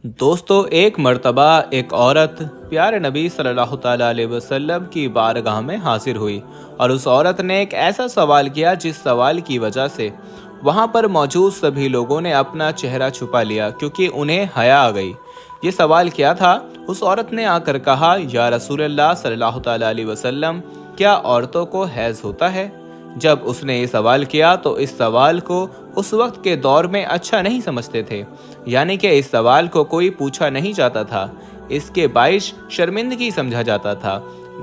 दोस्तों, एक मर्तबा एक औरत प्यारे नबी सल्लल्लाहु ताला अलैहि वसल्लम की बारगाह में हाजिर हुई और उस औरत ने एक ऐसा सवाल किया जिस सवाल की वजह से वहाँ पर मौजूद सभी लोगों ने अपना चेहरा छुपा लिया क्योंकि उन्हें हया आ गई। ये सवाल क्या था? उस औरत ने आकर कहा, या रसूलल्लाह सल्लल्लाहु ताला अलैहि वसल्लम, क्या औरतों को हैज़ होता है? जब उसने ये सवाल किया तो इस सवाल को उस वक्त के दौर में अच्छा नहीं समझते थे, यानी कि इस सवाल को कोई पूछा नहीं जाता था, इसके बाइश शर्मिंदगी समझा जाता था।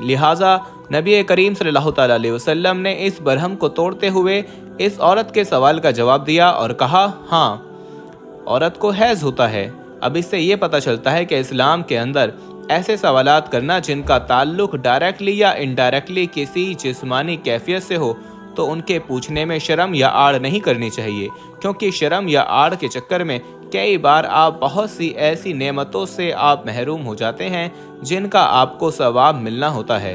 लिहाजा नबी करीम सल्लल्लाहु ताला अलैहि वसल्लम ने इस बरहम को तोड़ते हुए इस औरत के सवाल का जवाब दिया और कहा, हाँ, औरत को हैज़ होता है। अब इससे ये पता चलता है कि इस्लाम के अंदर ऐसे सवालात करना जिनका ताल्लुक डायरेक्टली या इनडायरेक्टली किसी जिस्मानी कैफियत से हो, तो उनके पूछने में शर्म या आड़ नहीं करनी चाहिए, क्योंकि शर्म या आड़ के चक्कर में कई बार आप बहुत सी ऐसी नेमतों से आप महरूम हो जाते हैं जिनका आपको सवाब मिलना होता है।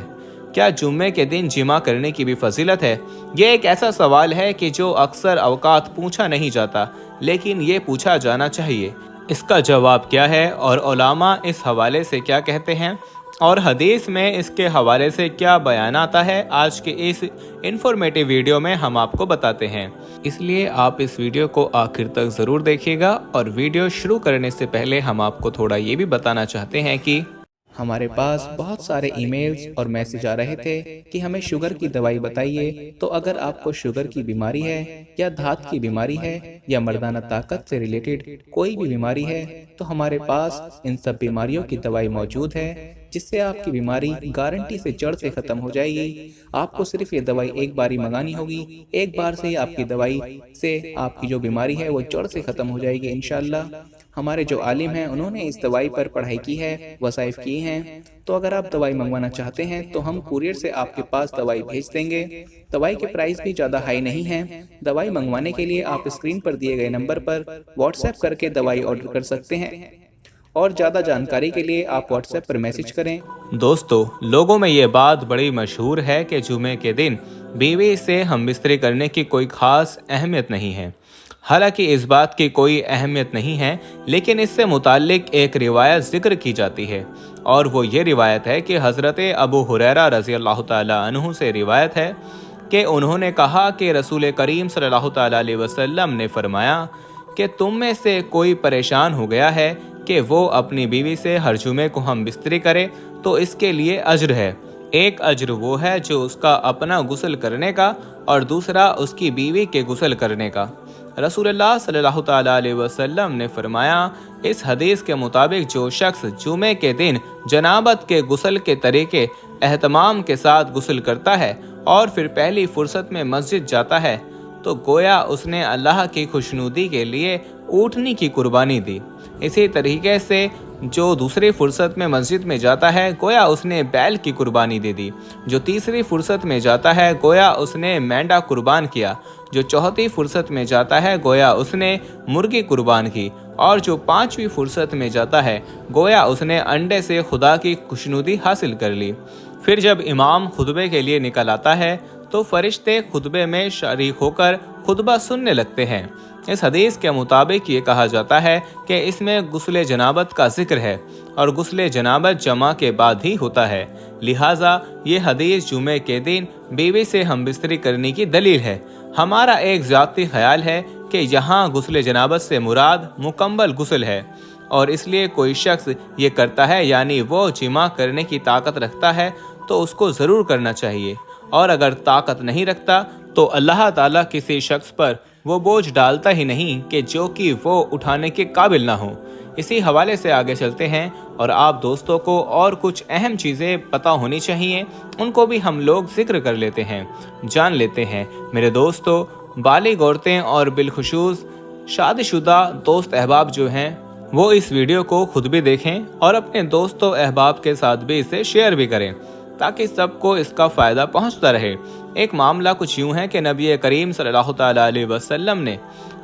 क्या जुम्मे के दिन जिमा करने की भी फजीलत है? ये एक ऐसा सवाल है कि जो अक्सर अवकात पूछा नहीं जाता, लेकिन ये पूछा जाना चाहिए। इसका जवाब क्या है और उलामा इस हवाले से क्या कहते हैं और हदीस में इसके हवाले से क्या बयान आता है, आज के इस इंफॉर्मेटिव वीडियो में हम आपको बताते हैं। इसलिए आप इस वीडियो को आखिर तक ज़रूर देखिएगा। और वीडियो शुरू करने से पहले हम आपको थोड़ा ये भी बताना चाहते हैं कि हमारे पास बहुत सारे ईमेल्स और मैसेज आ रहे थे कि हमें शुगर की दवाई बताइए। तो अगर आपको शुगर की बीमारी है या धात की बीमारी है या मर्दाना ताकत से रिलेटेड कोई भी बीमारी है, तो हमारे पास इन सब बीमारियों की दवाई मौजूद है, जिससे आपकी बीमारी गारंटी से जड़ से ख़त्म हो जाएगी। आपको सिर्फ ये दवाई एक बार ही मंगानी होगी, एक बार से आपकी दवाई से आपकी जो बीमारी है वो जड़ से ख़त्म हो जाएगी इंशाल्लाह। हमारे जो आलिम हैं उन्होंने इस दवाई पर पढ़ाई की है, वसाइफ किए हैं। तो अगर आप दवाई मंगवाना चाहते हैं तो हम कुरियर से आपके पास दवाई भेज देंगे। दवाई के प्राइस भी ज़्यादा हाई नहीं हैं। दवाई मंगवाने के लिए आप स्क्रीन पर दिए गए नंबर पर व्हाट्सएप करके दवाई ऑर्डर कर सकते हैं और ज़्यादा जानकारी के लिए आप व्हाट्सएप पर मैसेज करें। दोस्तों, लोगों में ये बात बड़ी मशहूर है कि जुमे के दिन बीवी से हम बिस्तरी करने की कोई ख़ास अहमियत नहीं है। हालांकि इस बात की कोई अहमियत नहीं है, लेकिन इससे मुताल्लिक एक रिवायत ज़िक्र की जाती है और वो ये रिवायत है कि हज़रत अबू हुरैरा रज़ी अल्लाह ताला अन्हु से रिवायत है कि उन्होंने कहा कि रसूल करीम सल्लल्लाहु ताला अलैहि वसल्लम ने फरमाया कि तुम में से कोई परेशान हो गया है कि वो अपनी बीवी से हर जुमे को हम बिस्तरी करे, तो इसके लिए अज्र है। एक अज्र वो है जो उसका अपना गुस्ल करने का और दूसरा उसकी बीवी के गुस्ल करने का। रसूलुल्लाह सल्लल्लाहु ताला अलैहि वसल्लम ने फरमाया, इस हदीस के मुताबिक जो शख्स जुमे के दिन जनाबत के गुस्ल के तरीके एहतमाम के साथ गुस्ल करता है और फिर पहली फुर्सत में मस्जिद जाता है, तो गोया उसने अल्लाह की खुशनुदी के लिए ऊँटनी की कुर्बानी दी। इसी तरीके से जो दूसरी फुर्सत में मस्जिद में जाता है, गोया उसने बैल की कुर्बानी दे दी। जो तीसरी फुर्सत में जाता है, गोया उसने मेंढा कुर्बान किया। जो चौथी फुर्सत में जाता है, गोया उसने मुर्गी कुर्बान की। और जो पांचवी फुर्सत में जाता है, गोया उसने अंडे से खुदा की खुशनुदी हासिल कर ली। फिर जब इमाम खुतबे के लिए निकल आता है तो फरिश्ते खुतबे में शरीक होकर खुतबा सुनने लगते हैं। इस हदीस के मुताबिक ये कहा जाता है कि इसमें गुस्ले जनाबत का जिक्र है और गुस्ले जनाबत जमा के बाद ही होता है। लिहाजा ये हदीस जुमे के दिन बीवी से हम बिस्तरी करने की दलील है। हमारा एक ज़ाती ख्याल है कि यहाँ गुस्ले जनाबत से मुराद मुकम्मल गुस्ल है और इसलिए कोई शख्स ये करता है, यानी वो जिमा करने की ताकत रखता है, तो उसको ज़रूर करना चाहिए। और अगर ताकत नहीं रखता तो अल्लाह ताला किसी शख्स पर वो बोझ डालता ही नहीं कि जो कि वो उठाने के काबिल ना हो। इसी हवाले से आगे चलते हैं और आप दोस्तों को और कुछ अहम चीज़ें पता होनी चाहिए, उनको भी हम लोग जिक्र कर लेते हैं, जान लेते हैं। मेरे दोस्तों, बालिग औरतें और बिलखुसूस शादीशुदा दोस्त अहबाब जो हैं, वो इस वीडियो को खुद भी देखें और अपने दोस्तों अहबाब के साथ भी इसे शेयर भी करें, ताकि सबको इसका फ़ायदा पहुंचता रहे। एक मामला कुछ यूं है कि नबी करीम सल्लल्लाहु तआला अलैहि वसल्लम ने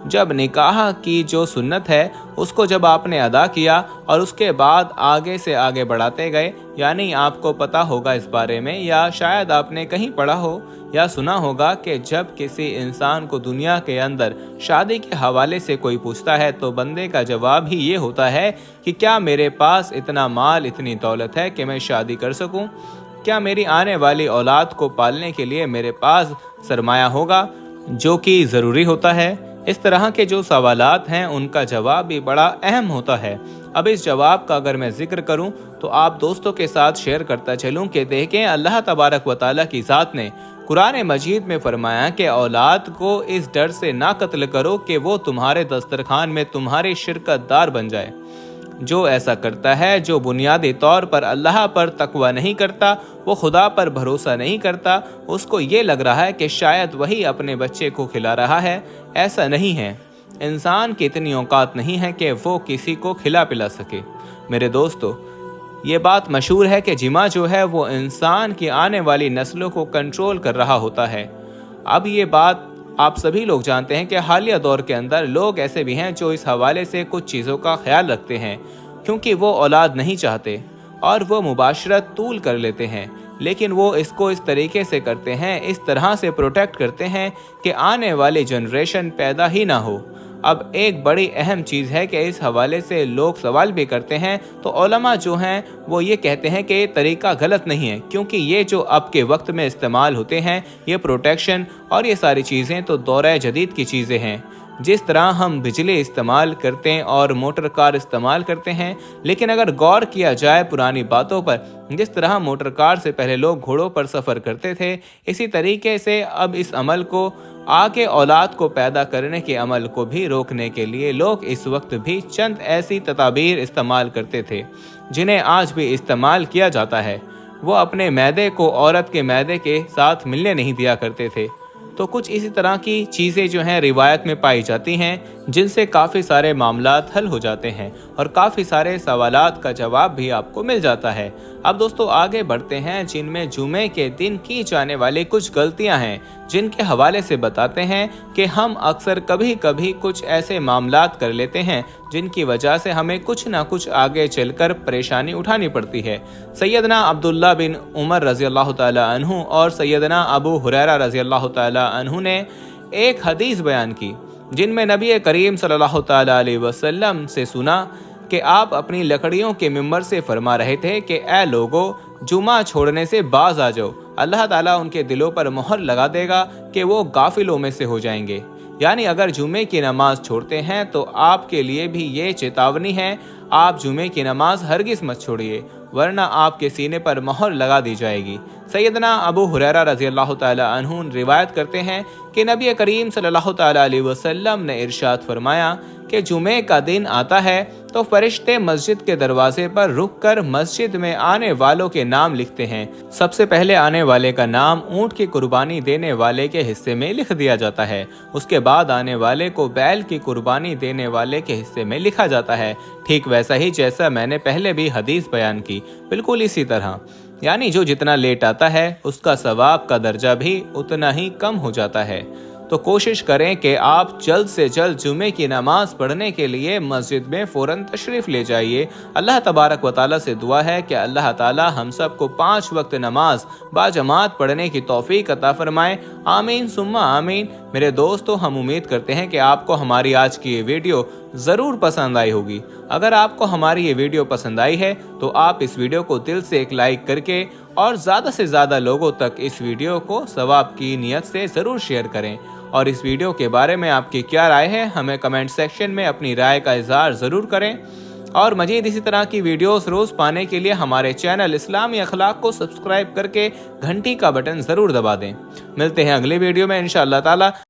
जब निकाह की जो सुन्नत है उसको जब आपने अदा किया और उसके बाद आगे से आगे बढ़ाते गए, यानी आपको पता होगा इस बारे में या शायद आपने कहीं पढ़ा हो या सुना होगा कि जब किसी इंसान को दुनिया के अंदर शादी के हवाले से कोई पूछता है तो बंदे का जवाब ही ये होता है कि क्या मेरे पास इतना माल, इतनी दौलत है कि मैं शादी कर सकूं? क्या मेरी आने वाली औलाद को पालने के लिए मेरे पास सरमाया होगा, जो कि ज़रूरी होता है? इस तरह के जो सवालात हैं उनका जवाब भी बड़ा अहम होता है। अब इस जवाब का अगर मैं जिक्र करूं तो आप दोस्तों के साथ शेयर करता चलूं कि देखें अल्लाह तबारक व तआला की ज़ात ने कुरान मजीद में फरमाया कि औलाद को इस डर से ना कत्ल करो कि वो तुम्हारे दस्तरखान में तुम्हारे शिरकतदार बन जाए। जो ऐसा करता है, जो बुनियादी तौर पर अल्लाह पर तकवा नहीं करता, वो खुदा पर भरोसा नहीं करता, उसको ये लग रहा है कि शायद वही अपने बच्चे को खिला रहा है। ऐसा नहीं है। इंसान की इतनी औकात नहीं है कि वो किसी को खिला पिला सके। मेरे दोस्तों, ये बात मशहूर है कि जिमा जो है वो इंसान की आने वाली नस्लों को कंट्रोल कर रहा होता है। अब ये बात आप सभी लोग जानते हैं कि हालिया दौर के अंदर लोग ऐसे भी हैं जो इस हवाले से कुछ चीज़ों का ख्याल रखते हैं, क्योंकि वो औलाद नहीं चाहते और वो मुबाशरत तूल कर लेते हैं, लेकिन वो इसको इस तरीके से करते हैं, इस तरह से प्रोटेक्ट करते हैं कि आने वाली जनरेशन पैदा ही ना हो। अब एक बड़ी अहम चीज़ है कि इस हवाले से लोग सवाल भी करते हैं तो उलमा जो हैं वो ये कहते हैं कि ये तरीका गलत नहीं है, क्योंकि ये जो अब के वक्त में इस्तेमाल होते हैं ये प्रोटेक्शन और ये सारी चीज़ें तो दौर जदीद की चीज़ें हैं। जिस तरह हम बिजली इस्तेमाल करते हैं और मोटर कार इस्तेमाल करते हैं, लेकिन अगर गौर किया जाए पुरानी बातों पर, जिस तरह मोटर कार से पहले लोग घोड़ों पर सफ़र करते थे, इसी तरीके से अब इस अमल को आगे औलाद को पैदा करने के अमल को भी रोकने के लिए लोग इस वक्त भी चंद ऐसी तदाबीर इस्तेमाल करते थे जिन्हें आज भी इस्तेमाल किया जाता है। वो अपने मैदे को औरत के मैदे के साथ मिलने नहीं दिया करते थे। तो कुछ इसी तरह की चीज़ें जो हैं रिवायत में पाई जाती हैं, जिनसे काफ़ी सारे मामलात हल हो जाते हैं और काफ़ी सारे सवालात का जवाब भी आपको मिल जाता है। अब दोस्तों आगे बढ़ते हैं, जिनमें जुमे के दिन की जाने वाली कुछ गलतियां हैं, जिनके हवाले से बताते हैं कि हम अक्सर कभी कभी कुछ ऐसे मामलात कर लेते हैं जिनकी वजह से हमें कुछ ना कुछ आगे चलकर परेशानी उठानी पड़ती है। सैयदना अब्दुल्ला बिन उमर रज़ी अल्लाह तआला अन्हु और सैयदना अबू हुरैरा रज़ी अल्लाह तआला अन्हु ने एक हदीस बयान की, जिनमें नबी करीम सल्लल्लाहु तआला अलैहि वसल्लम से सुना कि आप अपनी लकड़ियों के मिंबर से फरमा रहे थे कि ए लोगो, जुमा छोड़ने से बाज आ जाओ, अल्लाह ताला उनके दिलों पर मोहर लगा देगा कि वो गाफिलों में से हो जाएंगे। यानी अगर जुमे की नमाज छोड़ते हैं तो आपके लिए भी ये चेतावनी है, आप जुमे की नमाज हरगिज़ मत छोड़िए, वरना आपके सीने पर मोहर लगा दी जाएगी। सैयदना अबू हुरैरा रज़ी अल्लाह तआला अन्हु रिवायत करते हैं कि नबी करीम सल्लल्लाहु तआला अलैहि वसल्लम ने इरशाद फरमाया कि जुमे का दिन आता है तो फरिश्ते मस्जिद के दरवाजे पर रुककर मस्जिद में आने वालों के नाम लिखते हैं। सबसे पहले आने वाले का नाम ऊँट की कुर्बानी देने वाले के हिस्से में लिख दिया जाता है, उसके बाद आने वाले को बैल की कुर्बानी देने वाले के हिस्से में लिखा जाता है। ठीक वैसा ही जैसा मैंने पहले भी हदीस बयान की, बिल्कुल इसी तरह। यानी जो जितना लेट आता है उसका सवाब का दर्जा भी उतना ही कम हो जाता है। तो कोशिश करें कि आप जल्द से जल्द जुमे की नमाज पढ़ने के लिए मस्जिद में फ़ौरन तशरीफ़ ले जाइए। अल्लाह तबारक व तआला से दुआ है कि अल्लाह ताला हम सब को 5 वक्त नमाज बाजमात पढ़ने की तौफीक अता फरमाए। आमीन सुम्मा आमीन। मेरे दोस्तों, हम उम्मीद करते हैं कि आपको हमारी आज की ये वीडियो ज़रूर पसंद आई होगी। अगर आपको हमारी ये वीडियो पसंद आई है तो आप इस वीडियो को दिल से एक लाइक करके और ज़्यादा से ज़्यादा लोगों तक इस वीडियो को सवाब की नीयत से ज़रूर शेयर करें। और इस वीडियो के बारे में आपकी क्या राय है, हमें कमेंट सेक्शन में अपनी राय का इज़हार ज़रूर करें। और मज़ीद इसी तरह की वीडियोस रोज़ पाने के लिए हमारे चैनल इस्लामी अखलाक को सब्सक्राइब करके घंटी का बटन ज़रूर दबा दें। मिलते हैं अगले वीडियो में इंशाअल्लाह ताला।